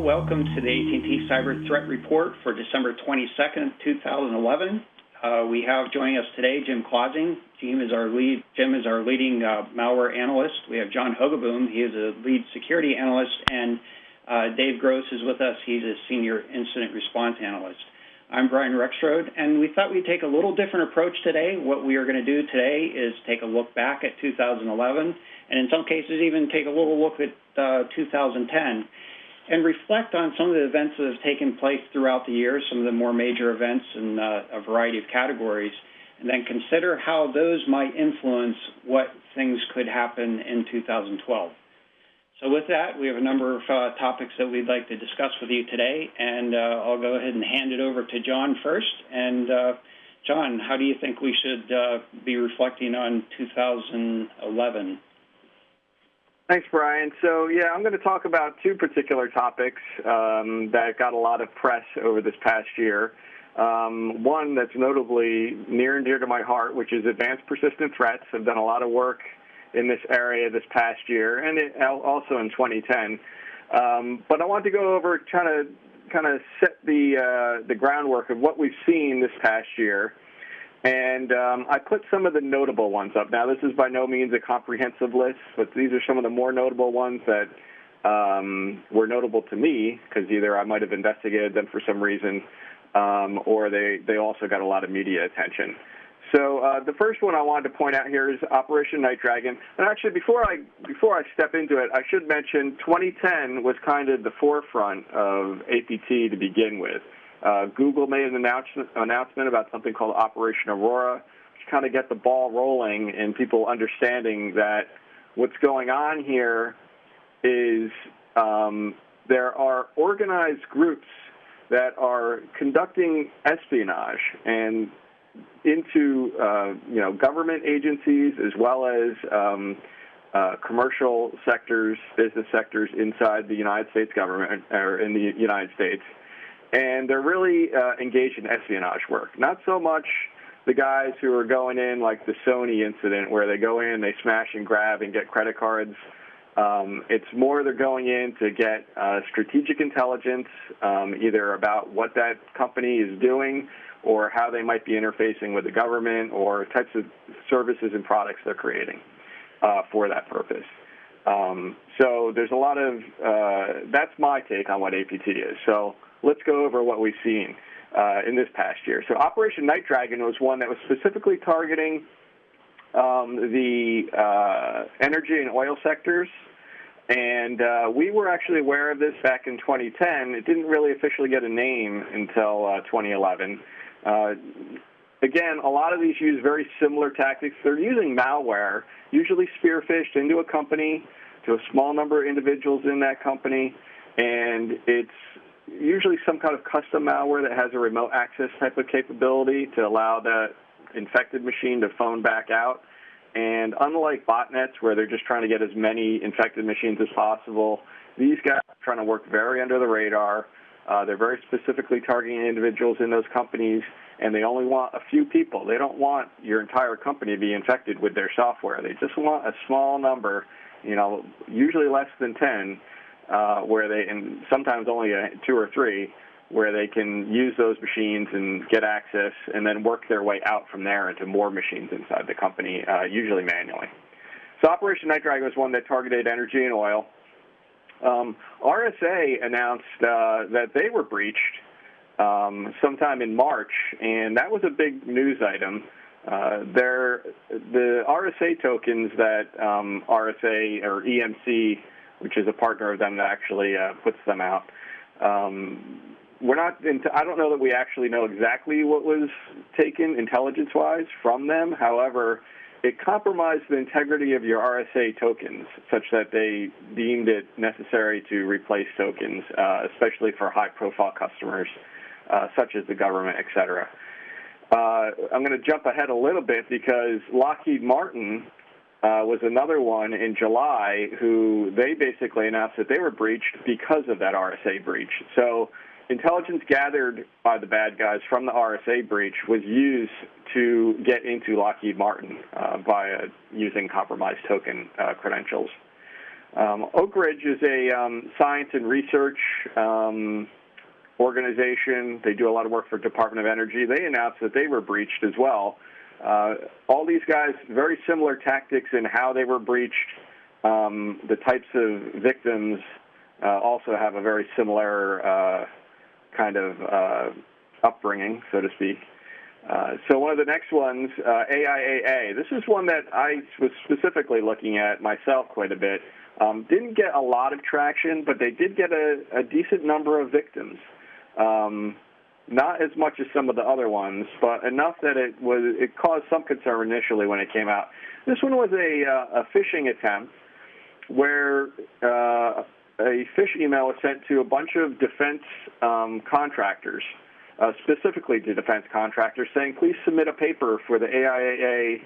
welcome to the AT&T Cyber Threat Report for December 22nd, 2011. We have joining us today Jim Clausing. Jim is our leading malware analyst. We have John Hogoboom. He is a lead security analyst, and Dave Gross is with us. He's a senior incident response analyst. I'm Brian Rexroad, and we thought we'd take a little different approach today. What we are going to do today is take a look back at 2011, and in some cases even take a little look at 2010, and reflect on some of the events that have taken place throughout the year, some of the more major events in a variety of categories, and then consider how those might influence what things could happen in 2012. So with that, we have a number of topics that we'd like to discuss with you today, and I'll go ahead and hand it over to John first. And John, how do you think we should be reflecting on 2011? Thanks, Brian. So, yeah, I'm going to talk about two particular topics that got a lot of press over this past year. One that's notably near and dear to my heart, which is advanced persistent threats. I've done a lot of work in this area this past year, and also in 2010. But I want to go over, kind of set the groundwork of what we've seen this past year. And I put some of the notable ones up. Now, this is by no means a comprehensive list, but these are some of the more notable ones that were notable to me, because either I might have investigated them for some reason, or they also got a lot of media attention. So the first one I wanted to point out here is Operation Night Dragon. And actually, before I step into it, I should mention 2010 was kind of the forefront of APT to begin with. Google made an announcement about something called Operation Aurora, to kind of get the ball rolling and people understanding that what's going on here is there are organized groups that are conducting espionage and into government agencies as well as commercial sectors, business sectors inside the United States government or in the United States. And they're really engaged in espionage work. Not so much the guys who are going in like the Sony incident where they go in, they smash and grab and get credit cards. It's more they're going in to get strategic intelligence, either about what that company is doing or how they might be interfacing with the government or types of services and products they're creating for that purpose. So there's a lot of, that's my take on what APT is. So let's go over what we've seen in this past year. So Operation Night Dragon was one that was specifically targeting the energy and oil sectors. And we were actually aware of this back in 2010. It didn't really officially get a name until 2011. Again, a lot of these use very similar tactics. They're using malware, usually spearphished into a company, to a small number of individuals in that company, and it's usually some kind of custom malware that has a remote access type of capability to allow that infected machine to phone back out. And unlike botnets, where they're just trying to get as many infected machines as possible, these guys are trying to work very under the radar. They're very specifically targeting individuals in those companies, and they only want a few people. They don't want your entire company to be infected with their software. They just want a small number, usually less than 10, where they, and sometimes only 2 or 3, where they can use those machines and get access and then work their way out from there into more machines inside the company, usually manually. So Operation Night Dragon was one that targeted energy and oil. RSA announced that they were breached sometime in March, and that was a big news item. The RSA tokens that RSA or EMC, which is a partner of them that actually puts them out, I don't know that we actually know exactly what was taken intelligence-wise from them. However, it compromised the integrity of your RSA tokens such that they deemed it necessary to replace tokens, especially for high-profile customers such as the government, et cetera. I'm going to jump ahead a little bit because Lockheed Martin was another one in July who they basically announced that they were breached because of that RSA breach. So intelligence gathered by the bad guys from the RSA breach was used to get into Lockheed Martin by using compromised token credentials. Oak Ridge is a science and research organization. They do a lot of work for Department of Energy. They announced that they were breached as well. All these guys, very similar tactics in how they were breached. The types of victims also have a very similar kind of upbringing, so to speak. So one of the next ones, AIAA. This is one that I was specifically looking at myself quite a bit. Didn't get a lot of traction, but they did get a decent number of victims. Not as much as some of the other ones, but enough that it caused some concern initially when it came out. This one was a phishing attempt where a phish email was sent to a bunch of defense contractors, specifically to defense contractors, saying, please submit a paper for the AIAA,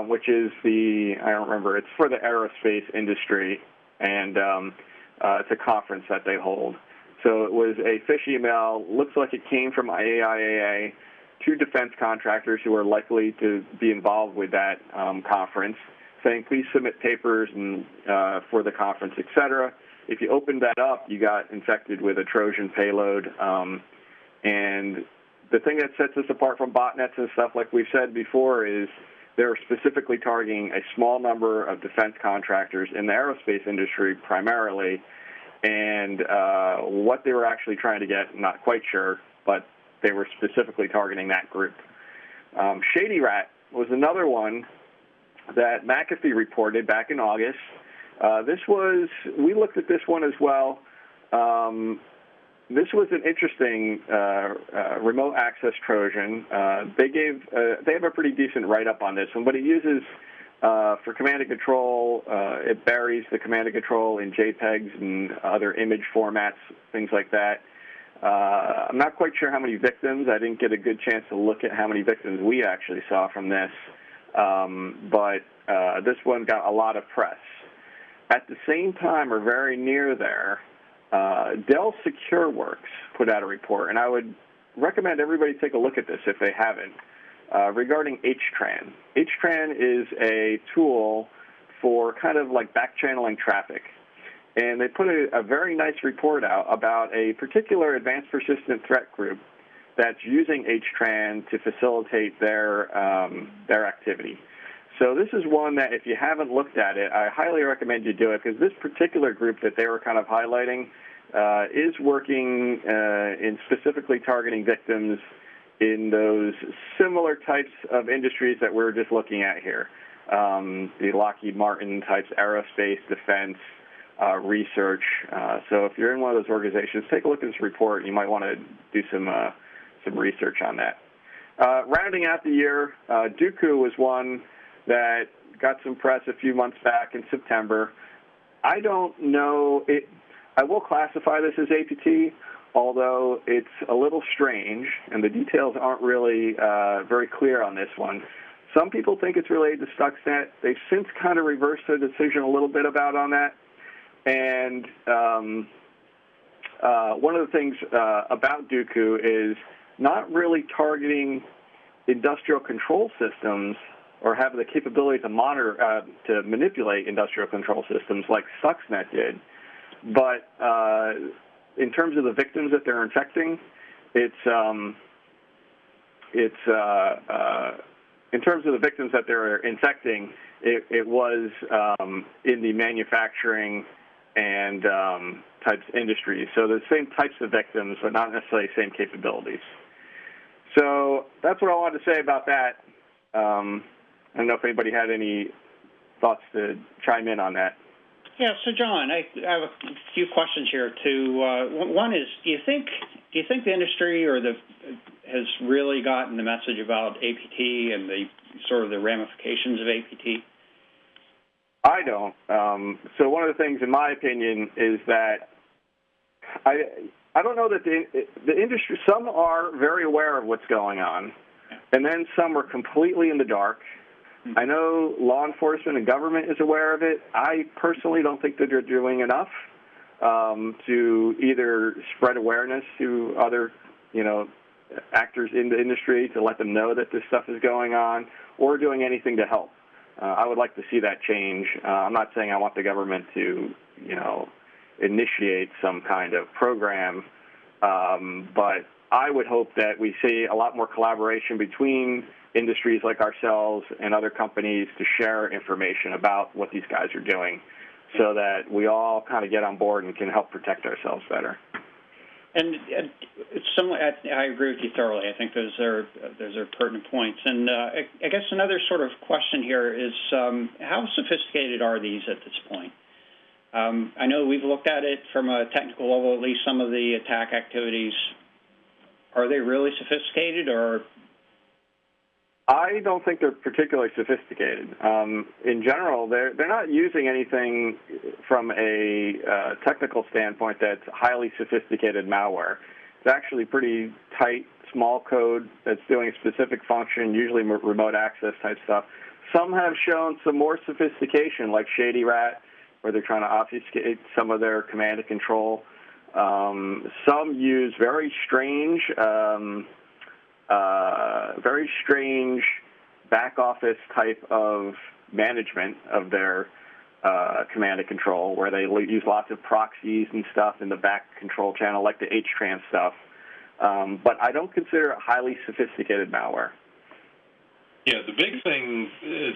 which is I don't remember, it's for the aerospace industry, and it's a conference that they hold. So it was a phish email, looks like it came from AIAA to defense contractors who are likely to be involved with that conference, saying, please submit papers and for the conference, et cetera. If you opened that up, you got infected with a Trojan payload. And the thing that sets us apart from botnets and stuff, like we've said before, is they're specifically targeting a small number of defense contractors in the aerospace industry primarily. And what they were actually trying to get, not quite sure, but they were specifically targeting that group. Shady Rat was another one that McAfee reported back in August. We looked at this one as well. This was an interesting remote access Trojan. They have a pretty decent write-up on this one, but it uses for command and control. It buries the command and control in JPEGs and other image formats, things like that. I'm not quite sure how many victims. I didn't get a good chance to look at how many victims we actually saw from this, but this one got a lot of press. At the same time, or very near there, Dell SecureWorks put out a report, and I would recommend everybody take a look at this if they haven't, regarding HTRAN. HTRAN is a tool for kind of like back-channeling traffic. And they put a very nice report out about a particular advanced persistent threat group that's using HTRAN to facilitate their activity. So this is one that if you haven't looked at it, I highly recommend you do it, because this particular group that they were kind of highlighting is working in specifically targeting victims in those similar types of industries that we're just looking at here. The Lockheed Martin types, aerospace, defense, research. So if you're in one of those organizations, take a look at this report. You might want to do some research on that. Rounding out the year, Dooku was one that got some press a few months back in September. I don't know. I will classify this as APT, although it's a little strange, and the details aren't really very clear on this one. Some people think it's related to Stuxnet. They've since kind of reversed their decision a little bit on that. And one of the things about Dooku is not really targeting industrial control systems or have the capability to monitor, to manipulate industrial control systems like Stuxnet did. But in terms of the victims that they're infecting, in terms of the victims that they're infecting, it was in the manufacturing and types industries. So the same types of victims, but not necessarily same capabilities. So that's what I wanted to say about that. I don't know if anybody had any thoughts to chime in on that. Yeah, so John, I have a few questions here too. One is, do you think the industry has really gotten the message about APT and the sort of the ramifications of APT? I don't. So one of the things, in my opinion, is that I don't know that the industry. Some are very aware of what's going on, and then some are completely in the dark. I know law enforcement and government is aware of it. I personally don't think that they're doing enough to either spread awareness to other, actors in the industry to let them know that this stuff is going on, or doing anything to help. I would like to see that change. I'm not saying I want the government to, initiate some kind of program, but I would hope that we see a lot more collaboration between industries like ourselves and other companies to share information about what these guys are doing so that we all kind of get on board and can help protect ourselves better. And I agree with you thoroughly. I think those are pertinent points. And I guess another sort of question here is how sophisticated are these at this point? I know we've looked at it from a technical level, at least some of the attack activities. Are they really sophisticated, or? I don't think they're particularly sophisticated. In general, they're not using anything from a technical standpoint that's highly sophisticated malware. It's actually pretty tight, small code that's doing a specific function, usually remote access type stuff. Some have shown some more sophistication, like Shady Rat, where they're trying to obfuscate some of their command and control. Some use very strange back office type of management of their command and control, where they use lots of proxies and stuff in the back control channel, like the HTRANS stuff. But I don't consider it highly sophisticated malware. Yeah, the big thing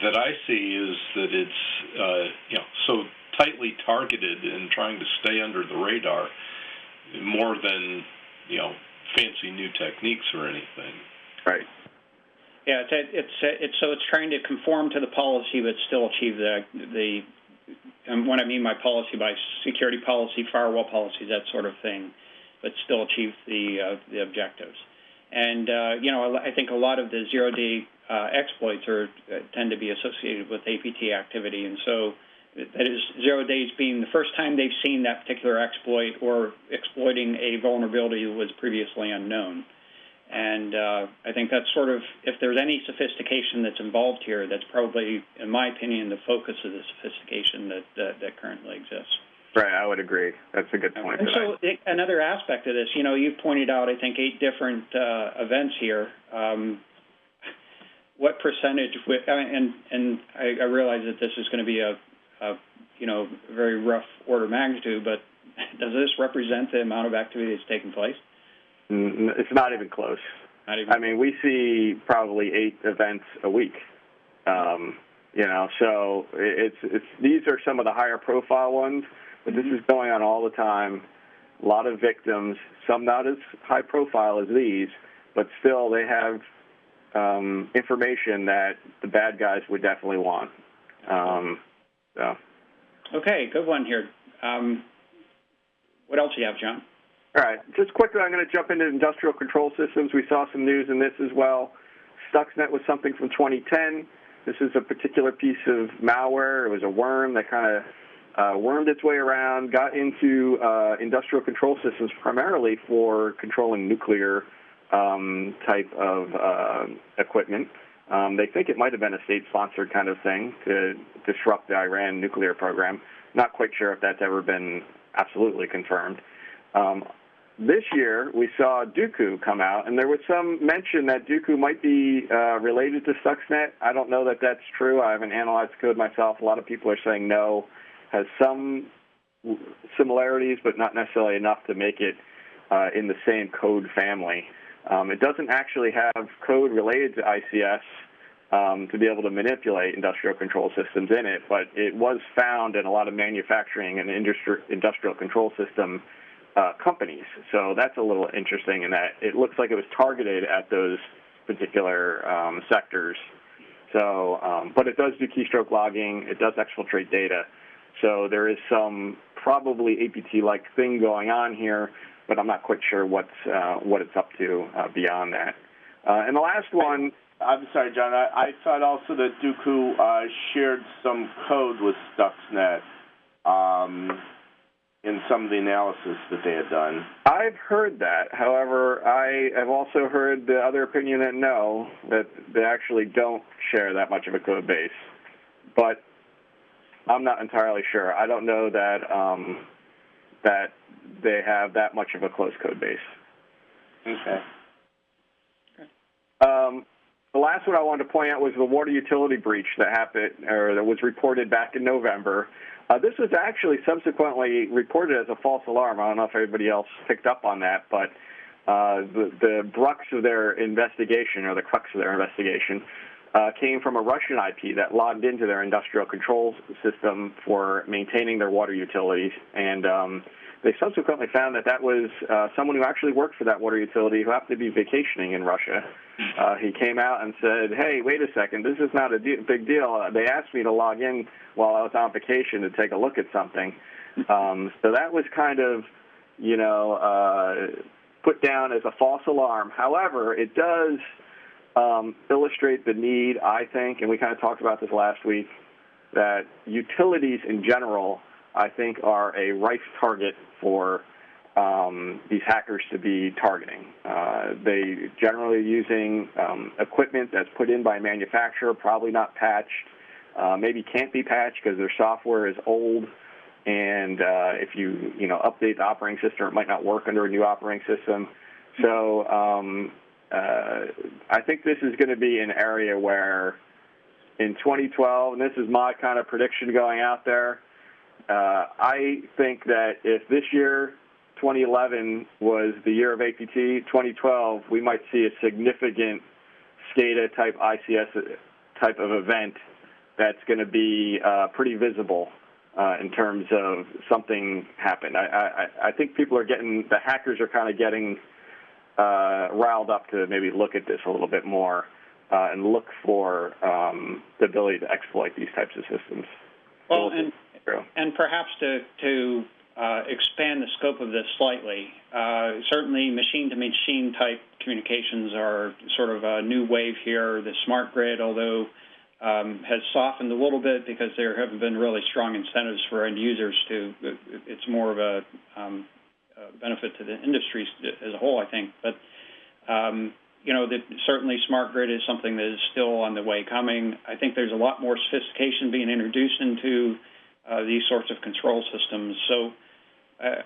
that I see is that it's so tightly targeted and trying to stay under the radar more than fancy new techniques or anything. Right. Yeah, it's trying to conform to the policy but still achieve the and what I mean by policy, by security policy, firewall policies, that sort of thing, but still achieve the objectives. And I think a lot of the zero-day exploits tend to be associated with APT activity, and so that is 0 days being the first time they've seen that particular exploit or exploiting a vulnerability that was previously unknown. And I think that's sort of, if there's any sophistication that's involved here, that's probably, in my opinion, the focus of the sophistication that currently exists. Right, I would agree. That's a good point. And so another aspect of this, you've pointed out, I think, 8 different events here. What percentage, and I realize that this is going to be a very rough order of magnitude, but does this represent the amount of activity that's taking place? It's not even close. I mean, we see probably 8 events a week. So these are some of the higher profile ones, but this is going on all the time. A lot of victims, some not as high profile as these, but still they have information that the bad guys would definitely want. Okay, good one here. What else do you have, John? All right, just quickly, I'm going to jump into industrial control systems. We saw some news in this as well. Stuxnet was something from 2010. This is a particular piece of malware. It was a worm that kind of wormed its way around, got into industrial control systems primarily for controlling nuclear type of equipment. They think it might have been a state-sponsored kind of thing to disrupt the Iran nuclear program. Not quite sure if that's ever been absolutely confirmed. This year, we saw Dooku come out, and there was some mention that Dooku might be related to Stuxnet. I don't know that that's true. I haven't analyzed the code myself. A lot of people are saying no, has some similarities, but not necessarily enough to make it in the same code family. It doesn't actually have code related to ICS to be able to manipulate industrial control systems in it, but it was found in a lot of manufacturing and industrial control system companies. So that's a little interesting in that it looks like it was targeted at those particular sectors. So, but it does do keystroke logging. It does exfiltrate data. So there is some probably APT-like thing going on here, but I'm not quite sure what it's up to beyond that. And the last one. I'm sorry, John. I thought also that Dooku shared some code with Stuxnet in some of the analysis that they had done. I've heard that. However, I have also heard the other opinion that no, that they actually don't share that much of a code base. But I'm not entirely sure. I don't know that that they have that much of a close code base. Okay. The last one I wanted to point out was the water utility breach that happened, or that was reported back in November. This was actually subsequently reported as a false alarm. I don't know if everybody else picked up on that, but the crux of their investigation came from a Russian IP that logged into their industrial control system for maintaining their water utilities. And they subsequently found that was someone who actually worked for that water utility who happened to be vacationing in Russia. He came out and said, hey, wait a second, this is not a big deal. They asked me to log in while I was on vacation to take a look at something. So that was kind of, put down as a false alarm. However, it does illustrate the need, I think, and we kind of talked about this last week, that utilities in general, I think, are a rife target for these hackers to be targeting. They generally are using equipment that's put in by a manufacturer, probably not patched, maybe can't be patched because their software is old, and if you update the operating system, it might not work under a new operating system. So I think this is going to be an area where in 2012, and this is my kind of prediction going out there, I think that if this year, 2011, was the year of APT, 2012, we might see a significant SCADA-type ICS type of event that's going to be pretty visible in terms of something happened. I think the hackers are kind of getting riled up to maybe look at this a little bit more and look for the ability to exploit these types of systems. Well, and perhaps to expand the scope of this slightly, certainly machine-to-machine type communications are sort of a new wave here. The smart grid, although has softened a little bit because there haven't been really strong incentives for end users it's more of a benefit to the industry as a whole, I think. But, certainly smart grid is something that is still on the way coming. I think there's a lot more sophistication being introduced into these sorts of control systems. So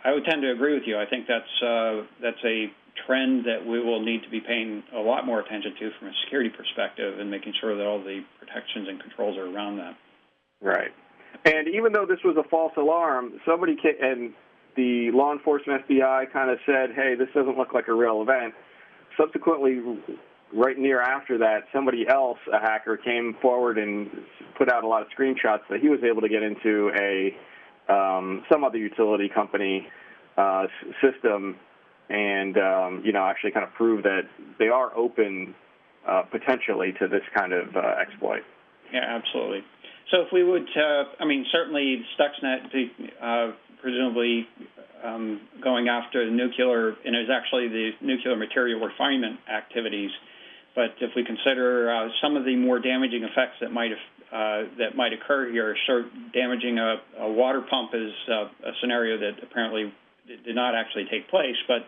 I would tend to agree with you. I think that's a trend that we will need to be paying a lot more attention to from a security perspective and making sure that all the protections and controls are around that. Right. And even though this was a false alarm, somebody came, and the law enforcement FBI kind of said, hey, this doesn't look like a real event. Subsequently, right near after that, somebody else, a hacker, came forward and put out a lot of screenshots that he was able to get into some other utility company system and, actually kind of prove that they are open potentially to this kind of exploit. Yeah, absolutely. So if we would, certainly Stuxnet presumably going after the nuclear, and it was actually the nuclear material refinement activities. But if we consider some of the more damaging effects that might occur here, damaging a water pump is a scenario that apparently did not actually take place. But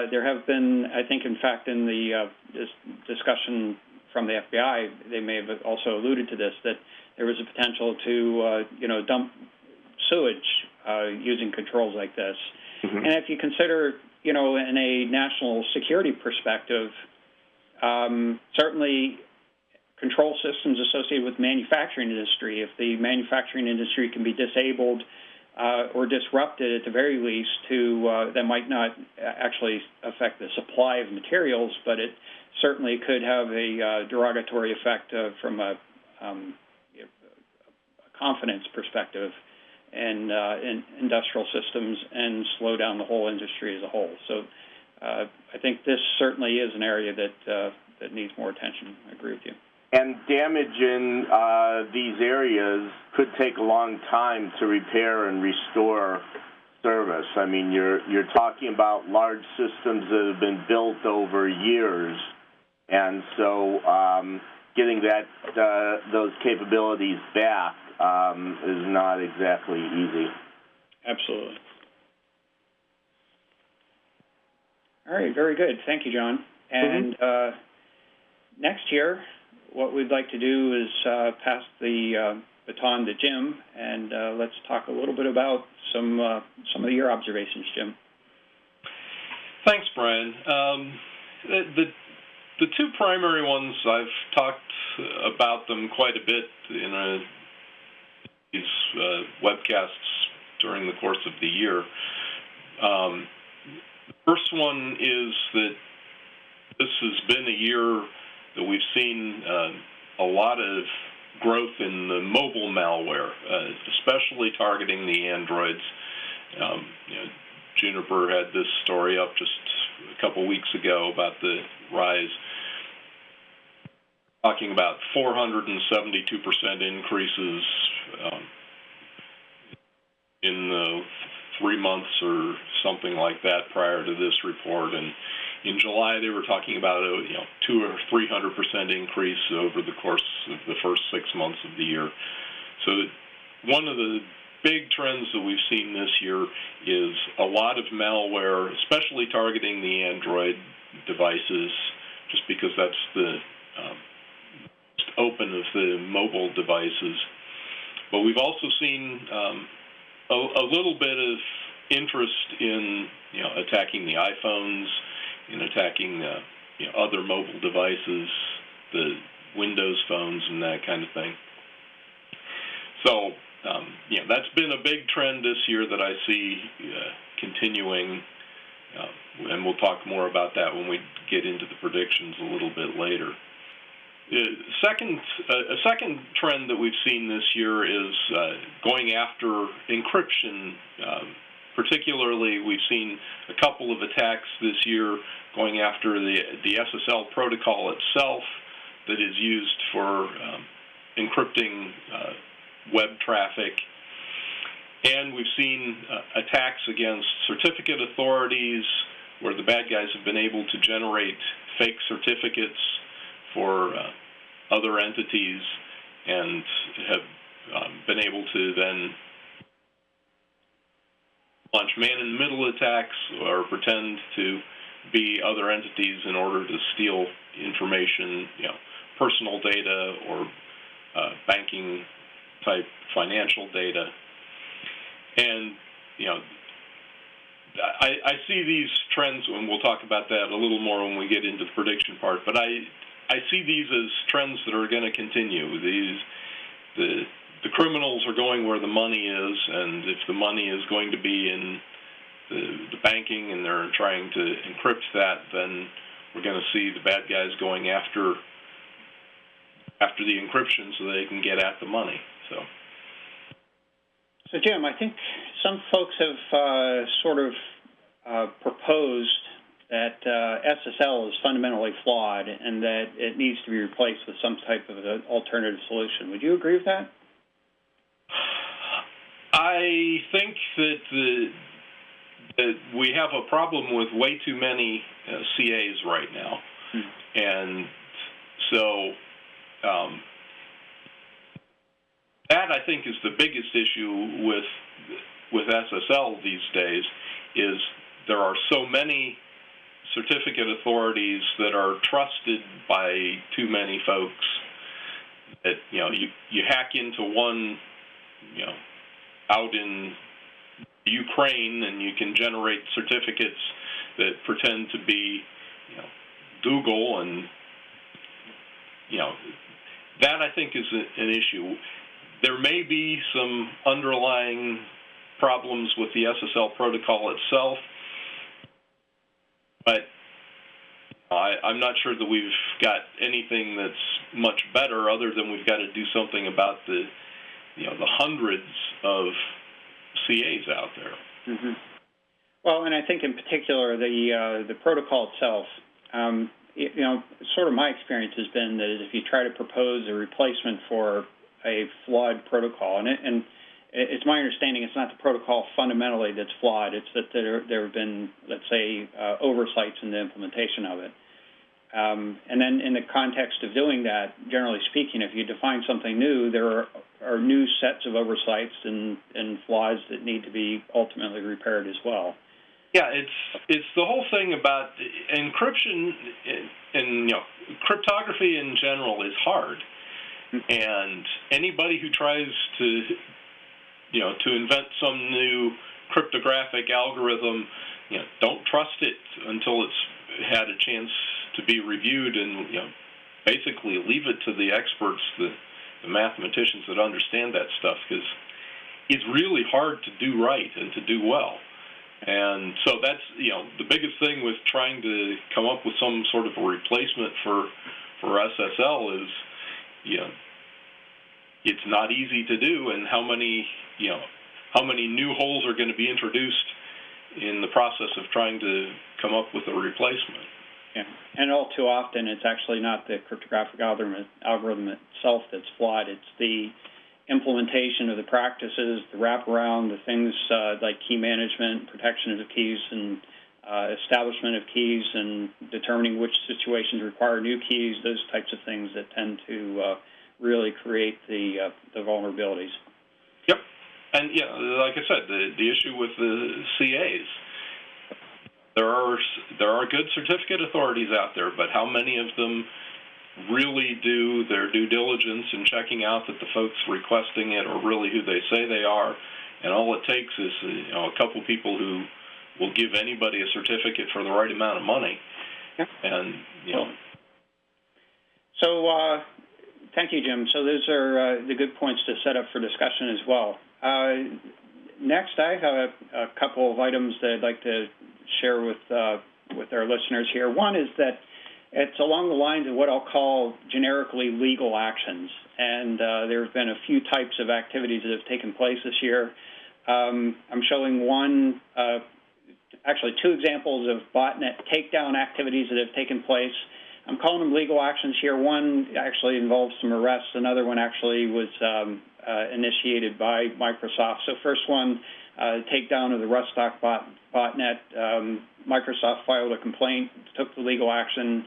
there have been, I think, in fact, in the this discussion from the FBI, they may have also alluded to this, that there was a potential to dump sewage using controls like this. Mm-hmm. And if you consider, in a national security perspective, certainly control systems associated with manufacturing industry, if the manufacturing industry can be disabled or disrupted at the very least, that might not actually affect the supply of materials, but it certainly could have a derogatory effect from a confidence perspective in industrial systems and slow down the whole industry as a whole. So I think this certainly is an area that needs more attention. I agree with you. And damage in these areas could take a long time to repair and restore service. I mean, you're talking about large systems that have been built over years, and so getting those capabilities back is not exactly easy. Absolutely. All right, very good. Thank you, John. And next year, what we'd like to do is pass the baton to Jim, and let's talk a little bit about some of your observations, Jim. Thanks, Brian. the two primary ones, I've talked about them quite a bit in these webcasts during the course of the year. The first one is that this has been a year that we've seen a lot of growth in the mobile malware, especially targeting the Androids. Juniper had this story up just a couple weeks ago about the rise, talking about 472% increases in the 3 months or something like that prior to this report. And in July, they were talking about a 200 or 300% increase over the course of the first 6 months of the year. So one of the big trends that we've seen this year is a lot of malware, especially targeting the Android devices, just because that's the most open of the mobile devices. But we've also seen a little bit of interest in attacking the iPhones, in attacking other mobile devices, the Windows phones, and that kind of thing. So that's been a big trend this year that I see continuing, and we'll talk more about that when we get into the predictions a little bit later. A second trend that we've seen this year is going after encryption. Particularly, we've seen a couple of attacks this year going after the SSL protocol itself that is used for encrypting web traffic. And we've seen attacks against certificate authorities where the bad guys have been able to generate fake certificates for other entities and have been able to then launch man-in-the-middle attacks or pretend to be other entities in order to steal information, personal data or banking-type financial data. And, I see these trends, and we'll talk about that a little more when we get into the prediction part, but I see these as trends that are going to continue. The criminals are going where the money is, and if the money is going to be in the banking and they're trying to encrypt that, then we're going to see the bad guys going after the encryption so they can get at the money. So Jim, I think some folks have sort of proposed that SSL is fundamentally flawed and that it needs to be replaced with some type of an alternative solution. Would you agree with that? I think that we have a problem with way too many CAs right now. And so that, I think, is the biggest issue with SSL these days, is there are so many certificate authorities that are trusted by too many folks that, you hack into one, out in Ukraine, and you can generate certificates that pretend to be, Google, and, that, I think, is an issue. There may be some underlying problems with the SSL protocol itself, but I'm not sure that we've got anything that's much better other than we've got to do something about the hundreds of CAs out there. Mm-hmm. Well, and I think in particular the protocol itself, sort of my experience has been that if you try to propose a replacement for a flawed protocol, and it's my understanding it's not the protocol fundamentally that's flawed, it's that there have been, let's say, oversights in the implementation of it. And then in the context of doing that, generally speaking, if you define something new, there are new sets of oversights and flaws that need to be ultimately repaired as well. Yeah, it's the whole thing about encryption and cryptography in general is hard, and anybody who tries to invent some new cryptographic algorithm, don't trust it until it's had a chance to be reviewed and basically leave it to the experts, the mathematicians that understand that stuff, because it's really hard to do right and to do well. And so that's the biggest thing with trying to come up with some sort of a replacement for SSL is it's not easy to do, and how many new holes are going to be introduced in the process of trying to come up with a replacement. Yeah, and all too often it's actually not the cryptographic algorithm itself that's flawed. It's the implementation of the practices, the wraparound, the things like key management, protection of the keys, and establishment of keys, and determining which situations require new keys, those types of things that tend to really create the vulnerabilities. Yep. And, like I said, the issue with the CAs, there are good certificate authorities out there, but how many of them really do their due diligence in checking out that the folks requesting it are really who they say they are? And all it takes is a couple people who will give anybody a certificate for the right amount of money. Yep. And So thank you, Jim. So those are the good points to set up for discussion as well. Next, I have a couple of items that I'd like to share with our listeners here. One is that it's along the lines of what I'll call generically legal actions, and there have been a few types of activities that have taken place this year. I'm showing actually two examples of botnet takedown activities that have taken place. I'm calling them legal actions here. One actually involves some arrests. Another one actually was initiated by Microsoft. So first one, takedown of the Rustock botnet. Microsoft filed a complaint, took the legal action,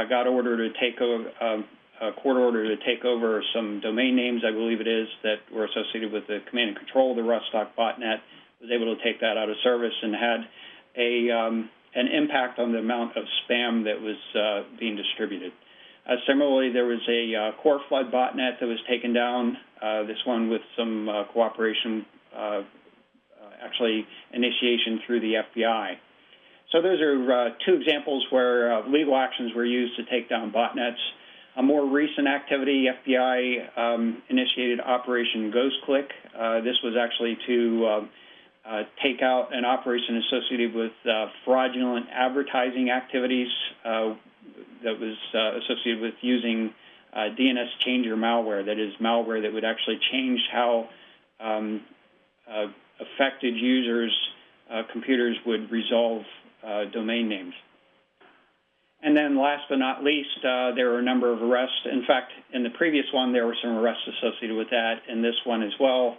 got order to take over, a court order to take over some domain names, I believe it is, that were associated with the command and control of the Rustock botnet. Was able to take that out of service and had an impact on the amount of spam that was being distributed. Similarly, there was a core flood botnet that was taken down, this one with some cooperation, actually initiation through the FBI. So those are two examples where legal actions were used to take down botnets. A more recent activity, FBI initiated Operation Ghostclick. This was actually to take out an operation associated with fraudulent advertising activities that was associated with using DNS changer malware, that is malware that would actually change how affected users' computers would resolve domain names. And then last but not least, there were a number of arrests. In fact, in the previous one, there were some arrests associated with that. In this one as well,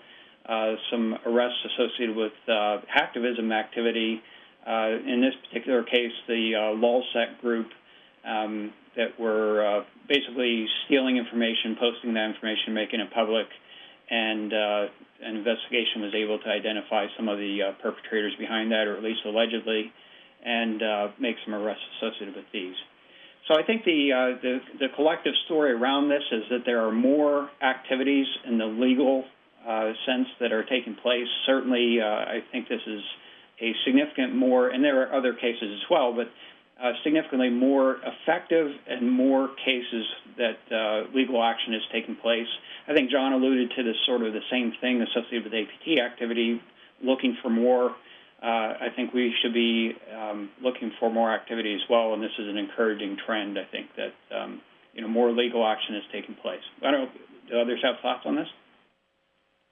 some arrests associated with hacktivism activity. In this particular case, the LulzSec group that were basically stealing information, posting that information, making it public, and an investigation was able to identify some of the perpetrators behind that, or at least allegedly, and make some arrests associated with these. So I think the collective story around this is that there are more activities in the legal sense that are taking place. Certainly, I think this is a significant more, and there are other cases as well, but significantly more effective and more cases that legal action is taking place. I think John alluded to this sort of the same thing associated with APT activity, looking for more. I think we should be looking for more activity as well, and this is an encouraging trend. I think that more legal action is taking place. I don't know, do others have thoughts on this?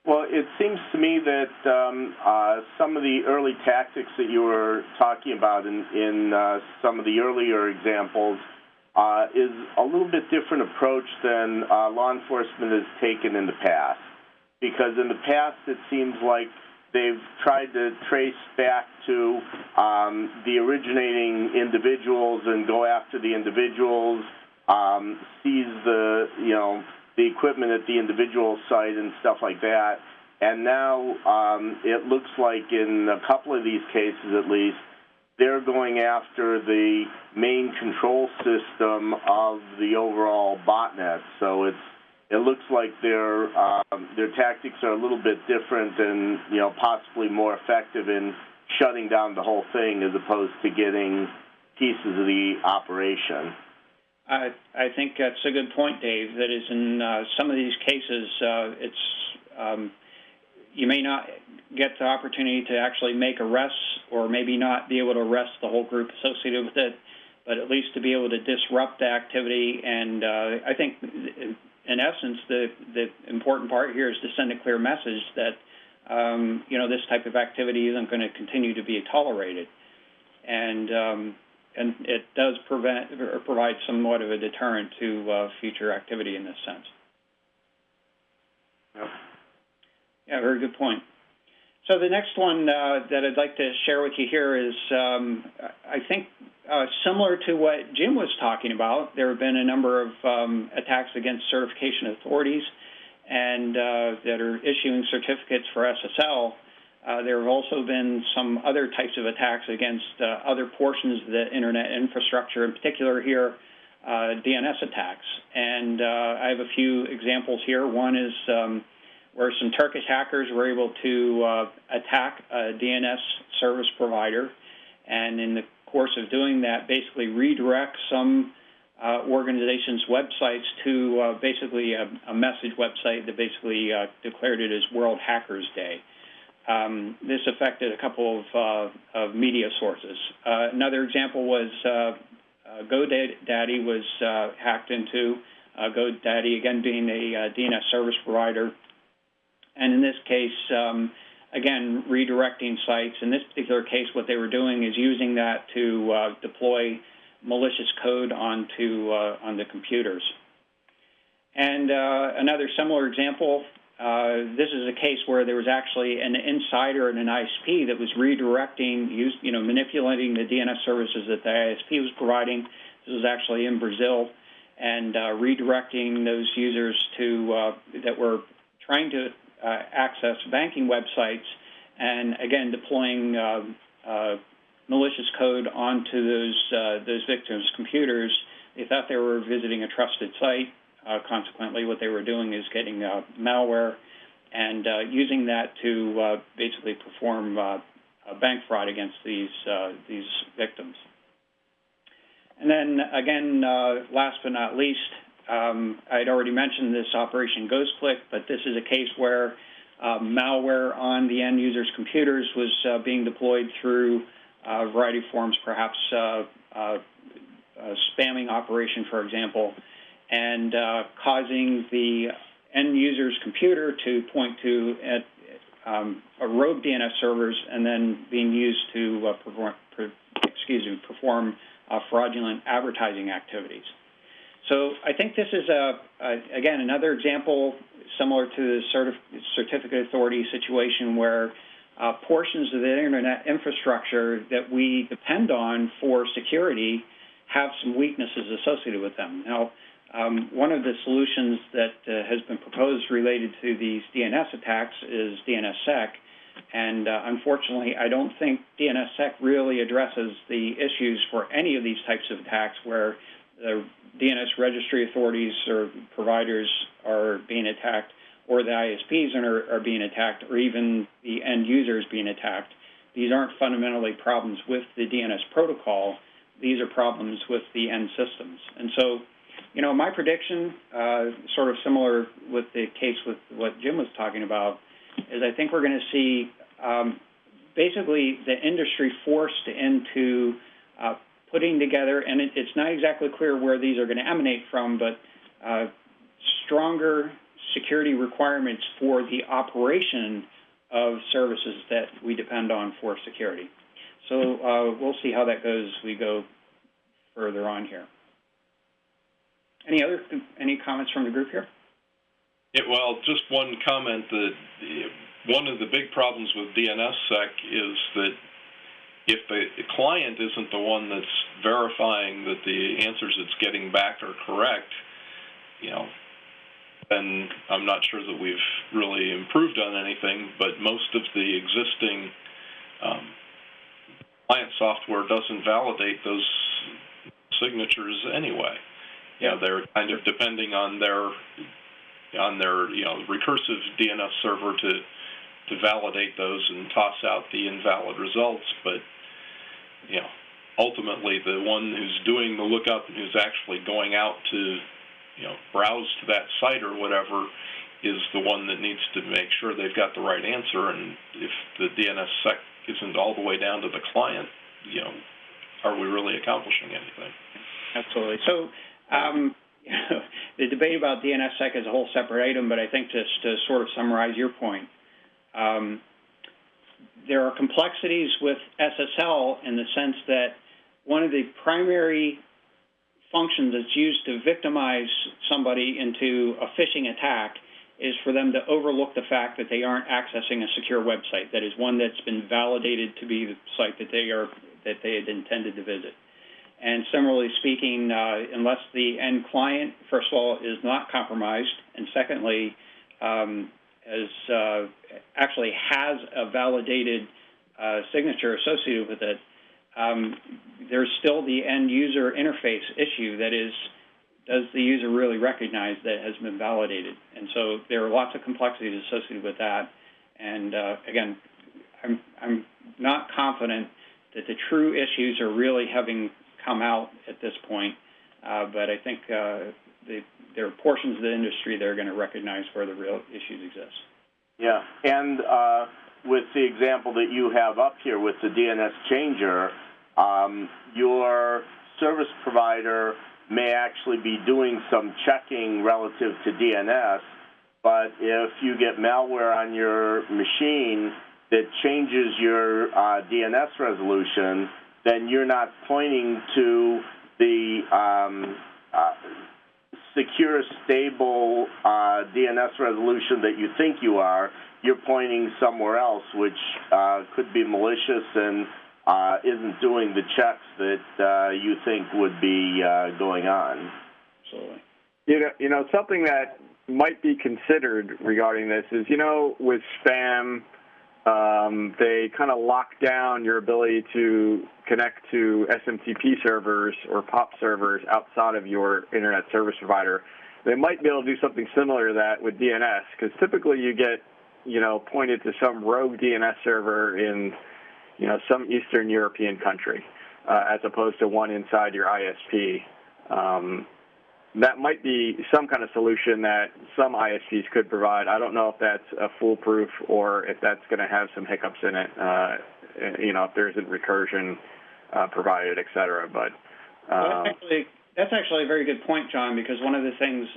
Well, it seems to me that some of the early tactics that you were talking about in some of the earlier examples is a little bit different approach than law enforcement has taken in the past. Because in the past, it seems like they've tried to trace back to the originating individuals and go after the individuals, seize the equipment at the individual site and stuff like that. And now it looks like in a couple of these cases at least, they're going after the main control system of the overall botnet. So it looks like their tactics are a little bit different and possibly more effective in shutting down the whole thing as opposed to getting pieces of the operation. I think that's a good point, Dave. That is, in some of these cases, you may not get the opportunity to actually make arrests, or maybe not be able to arrest the whole group associated with it, but at least to be able to disrupt the activity. And I think, in essence, the important part here is to send a clear message that this type of activity isn't going to continue to be tolerated, and it does provide somewhat of a deterrent to future activity in this sense. Yep. Yeah, very good point. So the next one that I'd like to share with you here is, I think, similar to what Jim was talking about. There have been a number of attacks against certification authorities and that are issuing certificates for SSL. There have also been some other types of attacks against other portions of the Internet infrastructure, in particular here, DNS attacks. And I have a few examples here. One is where some Turkish hackers were able to attack a DNS service provider, and in the course of doing that, basically redirect some organizations' websites to basically a message website that basically declared it as World Hackers Day. This affected a couple of media sources. Another example was GoDaddy was hacked into. GoDaddy, again, being a DNS service provider. And in this case, again, redirecting sites. In this particular case, what they were doing is using that to deploy malicious code onto computers. And another similar example, this is a case where there was actually an insider and an ISP that was redirecting, manipulating the DNS services that the ISP was providing. This was actually in Brazil, and redirecting those users to that were trying to access banking websites, and again deploying malicious code onto those victims' computers. They thought they were visiting a trusted site. Consequently, what they were doing is getting malware and using that to basically perform bank fraud against these victims. And then again, last but not least, I had already mentioned this Operation GhostClick, but this is a case where malware on the end user's computers was being deployed through a variety of forms, perhaps a spamming operation, for example, and causing the end user's computer to point to a rogue DNS servers, and then being used to perform fraudulent advertising activities. So I think this is, again, another example similar to the certificate authority situation where portions of the Internet infrastructure that we depend on for security have some weaknesses associated with them. Now, one of the solutions that has been proposed related to these DNS attacks is DNSSEC, and unfortunately, I don't think DNSSEC really addresses the issues for any of these types of attacks where the DNS registry authorities or providers are being attacked, or the ISPs are being attacked, or even the end users being attacked. These aren't fundamentally problems with the DNS protocol. These are problems with the end systems. And so, my prediction, sort of similar with the case with what Jim was talking about, is I think we're going to see basically the industry forced into putting together, and it's not exactly clear where these are going to emanate from, but stronger security requirements for the operation of services that we depend on for security. So we'll see how that goes as we go further on here. Any comments from the group here? Yeah, well, just one comment that one of the big problems with DNSSEC is that if the client isn't the one that's verifying that the answers it's getting back are correct, then I'm not sure that we've really improved on anything, but most of the existing client software doesn't validate those signatures anyway. They're kind of depending on their recursive DNS server to validate those and toss out the invalid results. But ultimately the one who's doing the lookup and who's actually going out to, browse to that site or whatever is the one that needs to make sure they've got the right answer. And if the DNSSEC isn't all the way down to the client, are we really accomplishing anything? Absolutely. So the debate about DNSSEC is a whole separate item, but I think just to sort of summarize your point, there are complexities with SSL in the sense that one of the primary functions that's used to victimize somebody into a phishing attack is for them to overlook the fact that they aren't accessing a secure website, that is one that's been validated to be the site that they had intended to visit. And similarly speaking, unless the end client, first of all, is not compromised, and secondly, actually has a validated signature associated with it, there's still the end user interface issue. That is, does the user really recognize that it has been validated? And so there are lots of complexities associated with that. And again, I'm not confident that the true issues are really having come out at this point, but I think there are portions of the industry that are going to recognize where the real issues exist. Yeah, and with the example that you have up here with the DNS changer, your service provider may actually be doing some checking relative to DNS, but if you get malware on your machine that changes your DNS resolution, then you're not pointing to the secure, stable DNS resolution that you think you are. You're pointing somewhere else, which could be malicious and isn't doing the checks that you think would be going on. Absolutely. You know, something that might be considered regarding this is, with spam, they kind of lock down your ability to connect to SMTP servers or POP servers outside of your internet service provider. They might be able to do something similar to that with DNS, because typically you get, pointed to some rogue DNS server in, some Eastern European country, as opposed to one inside your ISP. That might be some kind of solution that some ISPs could provide. I don't know if that's a foolproof or if that's going to have some hiccups in it, if there isn't recursion provided, et cetera. But that's actually a very good point, John, because one of the things,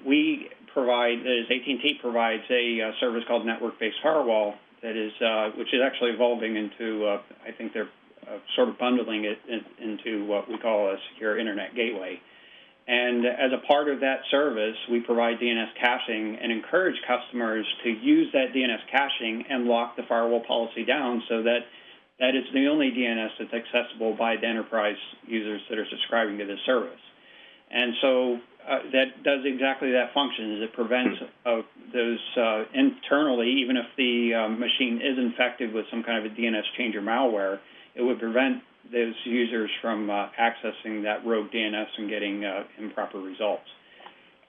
we provide is AT&T provides a service called network-based firewall that is, which is actually evolving into, I think they're sort of bundling it into what we call a secure internet gateway. And as a part of that service, we provide DNS caching and encourage customers to use that DNS caching and lock the firewall policy down so that it's the only DNS that's accessible by the enterprise users that are subscribing to this service. And so that does exactly that function, is it prevents those internally, even if the machine is infected with some kind of a DNS changer malware, it would prevent those users from accessing that rogue DNS and getting improper results.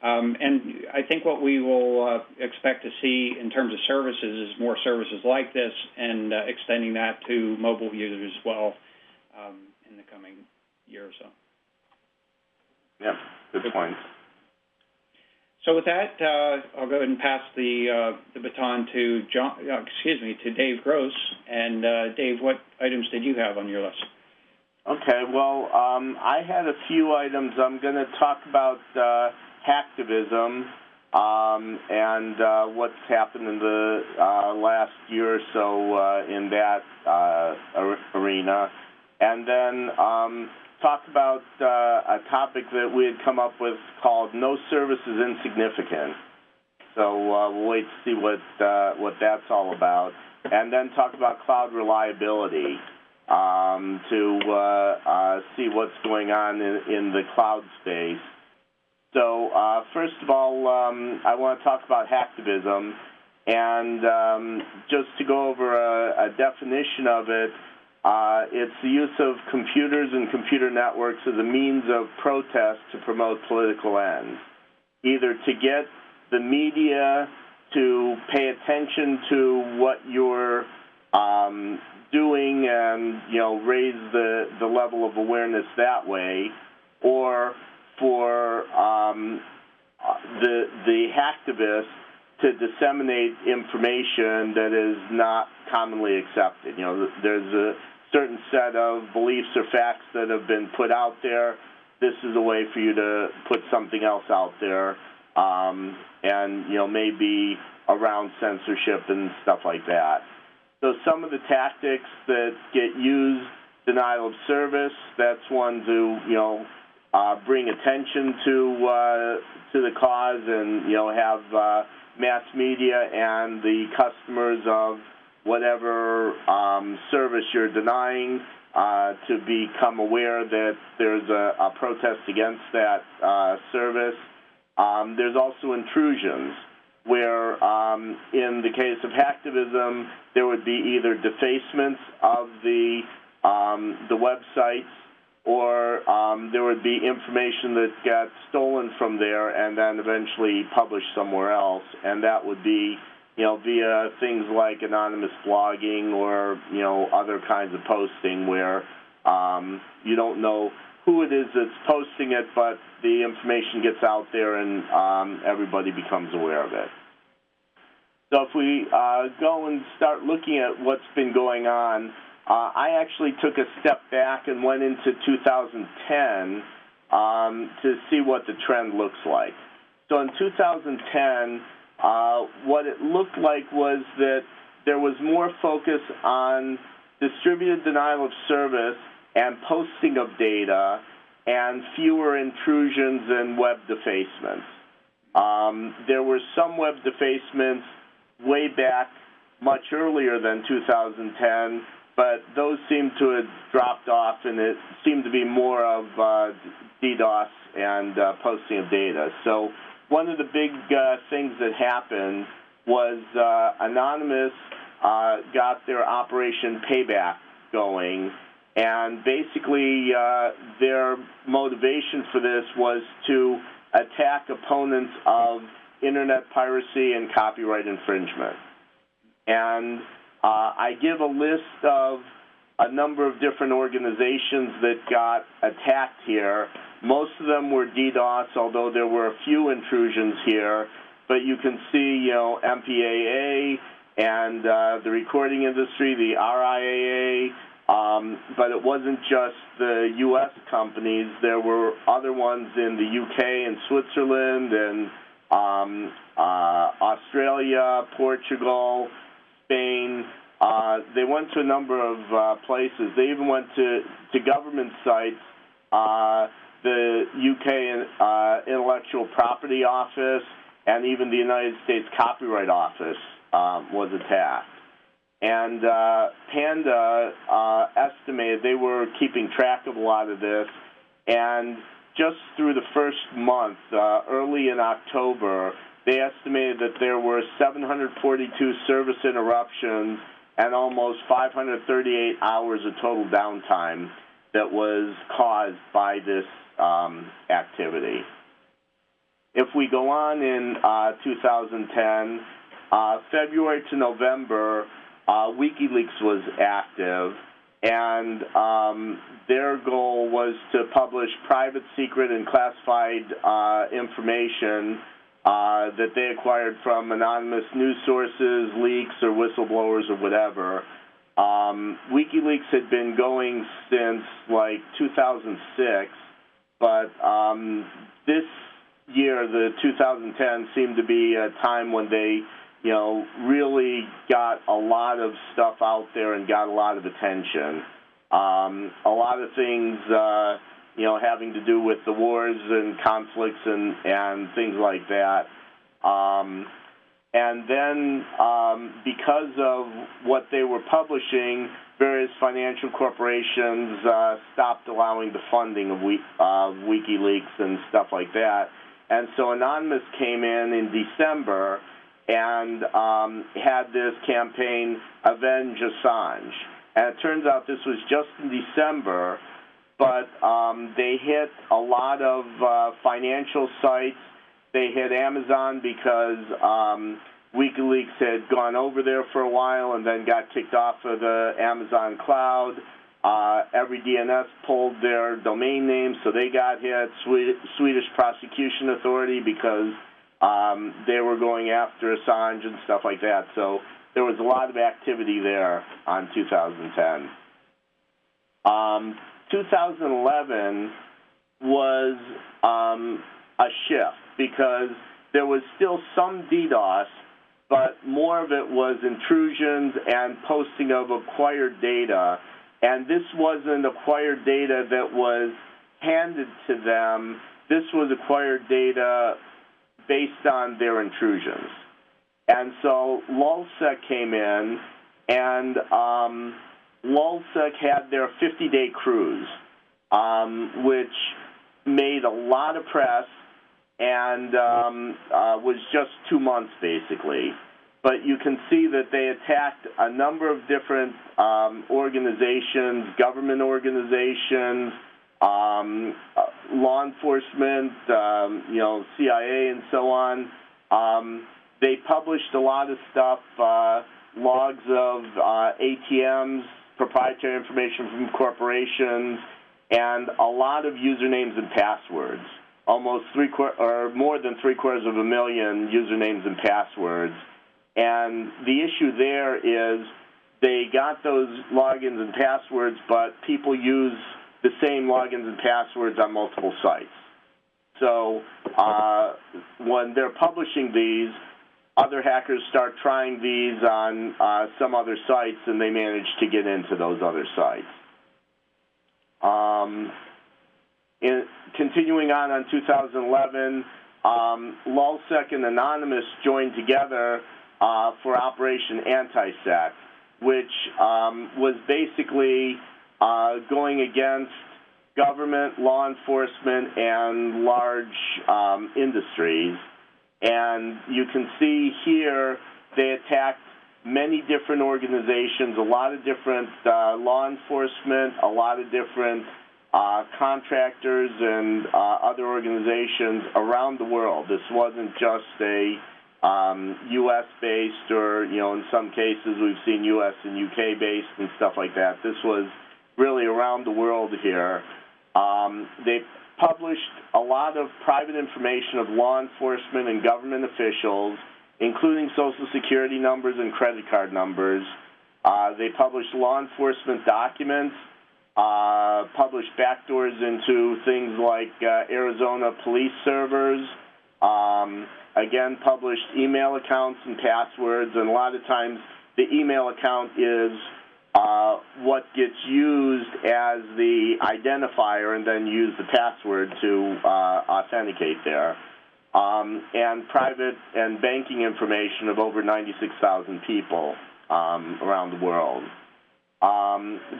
And I think what we will expect to see in terms of services is more services like this and extending that to mobile users as well in the coming year or so. Yeah, good point. So with that, I'll go ahead and pass the baton to to Dave Gross. And Dave, what items did you have on your list? Okay, well, I had a few items. I'm going to talk about hacktivism and what's happened in the last year or so in that arena, and then talk about a topic that we had come up with called "No Service is Insignificant." So we'll wait to see what that's all about, and then talk about cloud reliability. To see what's going on in the cloud space. So first of all, I want to talk about hacktivism, and just to go over a definition of it, it's the use of computers and computer networks as a means of protest to promote political ends, either to get the media to pay attention to what you're doing and, raise the level of awareness that way, or for the hacktivists to disseminate information that is not commonly accepted. There's a certain set of beliefs or facts that have been put out there. This is a way for you to put something else out there, and, maybe around censorship and stuff like that. So some of the tactics that get used, denial of service, that's one to, bring attention to the cause and, have mass media and the customers of whatever service you're denying to become aware that there's a protest against that service. There's also intrusions, where in the case of hacktivism, there would be either defacements of the websites, or there would be information that got stolen from there and then eventually published somewhere else, and that would be, via things like anonymous blogging or, other kinds of posting where you don't know who it is that's posting it, but the information gets out there and everybody becomes aware of it. So if we go and start looking at what's been going on, I actually took a step back and went into 2010 to see what the trend looks like. So in 2010, what it looked like was that there was more focus on distributed denial of service and posting of data, and fewer intrusions and web defacements. There were some web defacements way back much earlier than 2010, but those seem to have dropped off, and it seemed to be more of DDoS and posting of data. So one of the big things that happened was Anonymous got their Operation Payback going, and basically their motivation for this was to attack opponents of internet piracy and copyright infringement. And I give a list of a number of different organizations that got attacked here. Most of them were DDoS, although there were a few intrusions here. But you can see, MPAA and the recording industry, the RIAA, but it wasn't just the U.S. companies. There were other ones in the U.K. and Switzerland and Australia, Portugal, Spain. They went to a number of places. They even went to government sites, the UK Intellectual Property Office, and even the United States Copyright Office was attacked. And Panda estimated, they were keeping track of a lot of this, and just through the first month, early in October, they estimated that there were 742 service interruptions and almost 538 hours of total downtime that was caused by this activity. If we go on in 2010, February to November, WikiLeaks was active, and their goal was to publish private, secret, and classified information that they acquired from anonymous news sources, leaks, or whistleblowers, or whatever. WikiLeaks had been going since, 2006, but this year, the 2010, seemed to be a time when they, really got a lot of stuff out there and got a lot of attention. A lot of things, having to do with the wars and conflicts and things like that. And then because of what they were publishing, various financial corporations stopped allowing the funding of WikiLeaks and stuff like that. And so Anonymous came in December and had this campaign, Avenge Assange. And it turns out this was just in December, but they hit a lot of financial sites. They hit Amazon because WikiLeaks had gone over there for a while and then got kicked off of the Amazon cloud. Every DNS pulled their domain name, so they got hit. Swedish Prosecution Authority, because they were going after Assange and stuff like that. So there was a lot of activity there on 2010. 2011 was a shift because there was still some DDoS, but more of it was intrusions and posting of acquired data. And this wasn't acquired data that was handed to them. This was acquired data based on their intrusions. And so LulzSec came in, and LulzSec had their 50-day cruise, which made a lot of press and was just 2 months, basically. But you can see that they attacked a number of different organizations, government organizations, law enforcement, CIA and so on. They published a lot of stuff, logs of ATMs, proprietary information from corporations, and a lot of usernames and passwords. Almost more than 750,000 usernames and passwords. And the issue there is they got those logins and passwords, but people use the same logins and passwords on multiple sites. So when they're publishing these, other hackers start trying these on some other sites, and they manage to get into those other sites. Continuing on 2011, LulzSec and Anonymous joined together for Operation Anti-Sec, which was basically going against government, law enforcement, and large industries. And you can see here they attacked many different organizations, a lot of different law enforcement, a lot of different contractors and other organizations around the world. This wasn't just a U.S.-based, or, in some cases we've seen U.S. and U.K.-based and stuff like that. This was really around the world here. They published a lot of private information of law enforcement and government officials, including Social Security numbers and credit card numbers. They published law enforcement documents, published backdoors into things like Arizona police servers, again, published email accounts and passwords, and a lot of times the email account is what gets used as the identifier, and then use the password to authenticate there. And private and banking information of over 96,000 people around the world.